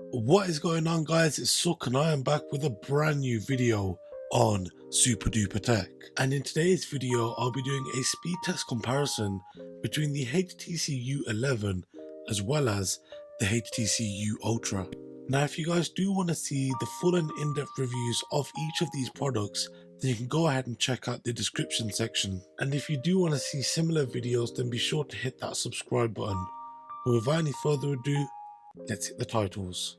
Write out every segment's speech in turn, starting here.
What is going on, guys? It's Suk and I am back with a brand new video on Super Duper Tech. And in today's video I'll be doing a speed test comparison between the HTC U 11 as well as the HTC U Ultra. Now if you guys do want to see the full and in-depth reviews of each of these products, then you can go ahead and check out the description section. And if you do want to see similar videos, then be sure to hit that subscribe button. But without any further ado, let's hit the titles.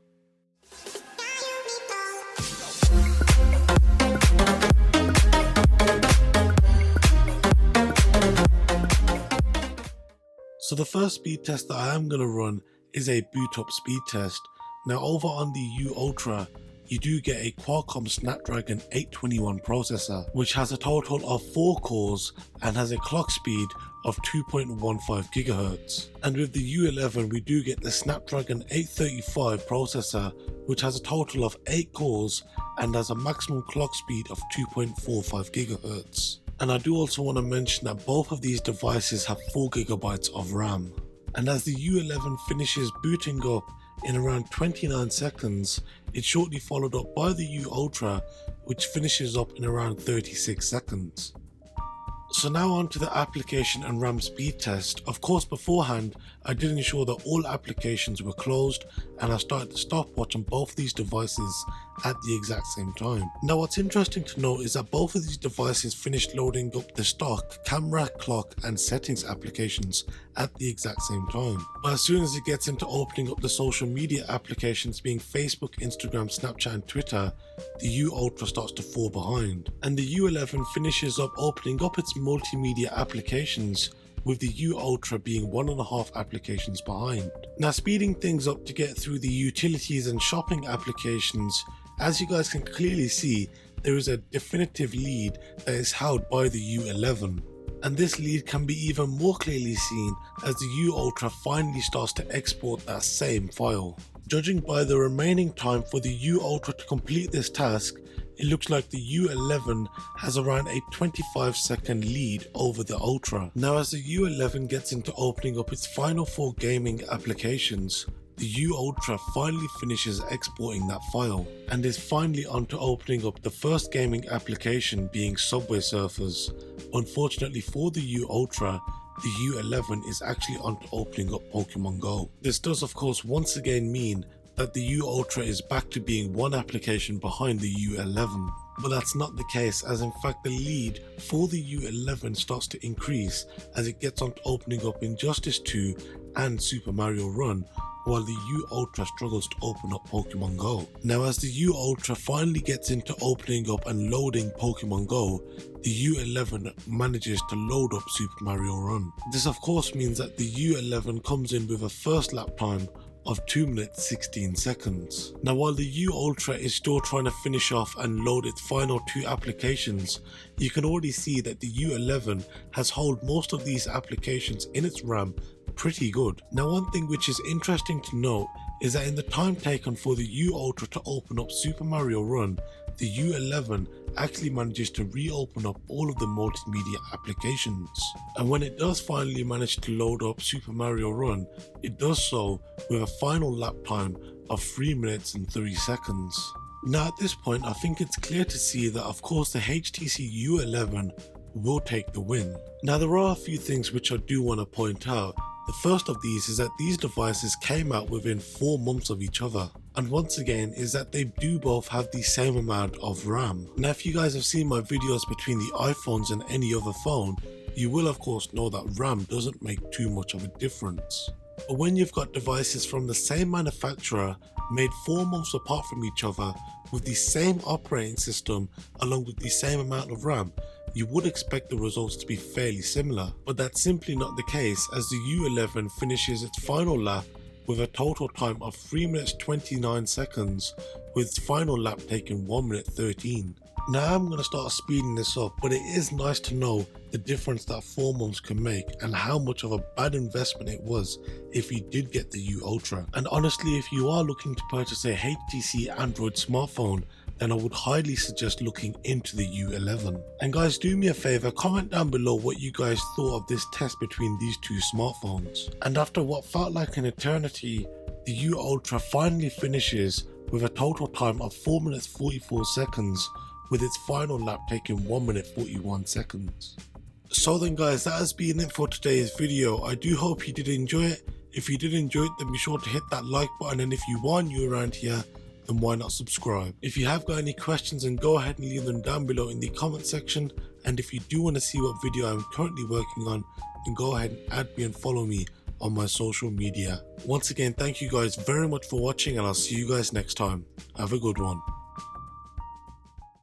So the first speed test that I am going to run is a Bootup speed test. Now over on the U Ultra, you do get a Qualcomm Snapdragon 821 processor, which has a total of 4 cores and has a clock speed of 2.15 GHz. And with the U11 we do get the Snapdragon 835 processor, which has a total of 8 cores and has a maximum clock speed of 2.45 GHz. And I do also want to mention that both of these devices have 4 GB of RAM. And as the U11 finishes booting up in around 29 seconds, it's shortly followed up by the U Ultra, which finishes up in around 36 seconds. So now on to the application and RAM speed test. Of course beforehand I did ensure that all applications were closed and I started the stopwatch on both these devices at the exact same time. Now what's interesting to note is that both of these devices finished loading up the stock camera, clock and settings applications at the exact same time. But as soon as it gets into opening up the social media applications being Facebook, Instagram, Snapchat and Twitter, the U Ultra starts to fall behind. And the U11 finishes up opening up its multimedia applications, with the U Ultra being 1.5 applications behind. Now speeding things up to get through the utilities and shopping applications, as you guys can clearly see, there is a definitive lead that is held by the U11. And this lead can be even more clearly seen as the U Ultra finally starts to export that same file. Judging by the remaining time for the U Ultra to complete this task, it looks like the U11 has around a 25-second lead over the Ultra. Now as the U11 gets into opening up its final 4 gaming applications, the U Ultra finally finishes exporting that file and is finally onto opening up the first gaming application, being Subway Surfers. Unfortunately for the U Ultra, the U11 is actually onto opening up Pokemon Go. This does of course once again mean that the U Ultra is back to being 1 application behind the U11. But that's not the case, as in fact the lead for the U11 starts to increase as it gets on to opening up Injustice 2 and Super Mario Run, while the U Ultra struggles to open up Pokemon Go. Now as the U Ultra finally gets into opening up and loading Pokemon Go, the U11 manages to load up Super Mario Run. This of course means that the U11 comes in with a first lap time of 2 minutes 16 seconds. Now while the U Ultra is still trying to finish off and load its final 2 applications, you can already see that the U11 has held most of these applications in its RAM pretty good. Now one thing which is interesting to note is that in the time taken for the U Ultra to open up Super Mario Run, the U11 actually manages to reopen up all of the multimedia applications. And when it does finally manage to load up Super Mario Run, it does so with a final lap time of 3 minutes and 3 seconds. Now at this point I think it's clear to see that of course the HTC U11 will take the win. Now there are a few things which I do want to point out. The first of these is that these devices came out within 4 months of each other. And once again is that they do both have the same amount of RAM. Now if you guys have seen my videos between the iPhones and any other phone, you will of course know that RAM doesn't make too much of a difference. But when you've got devices from the same manufacturer made 4 months apart from each other with the same operating system along with the same amount of RAM, you would expect the results to be fairly similar. But that's simply not the case, as the U11 finishes its final lap with a total time of 3 minutes 29 seconds, with its final lap taking 1 minute 13. Now I'm going to start speeding this up, but it is nice to know the difference that 4 months can make and how much of a bad investment it was if you did get the U Ultra. And honestly, if you are looking to purchase a HTC Android smartphone, then I would highly suggest looking into the U11. And guys, do me a favor, comment down below what you guys thought of this test between these 2 smartphones. And after what felt like an eternity, the U Ultra finally finishes with a total time of 4 minutes 44 seconds, with its final lap taking 1 minute 41 seconds. So then guys, that has been it for today's video. I do hope you did enjoy it. If you did enjoy it, then be sure to hit that like button, and if you are new around here, then why not subscribe? If you have got any questions, then go ahead and leave them down below in the comment section, and if you do want to see what video I'm currently working on, then go ahead and add me and follow me on my social media. Once again, thank you guys very much for watching, and I'll see you guys next time. Have a good one.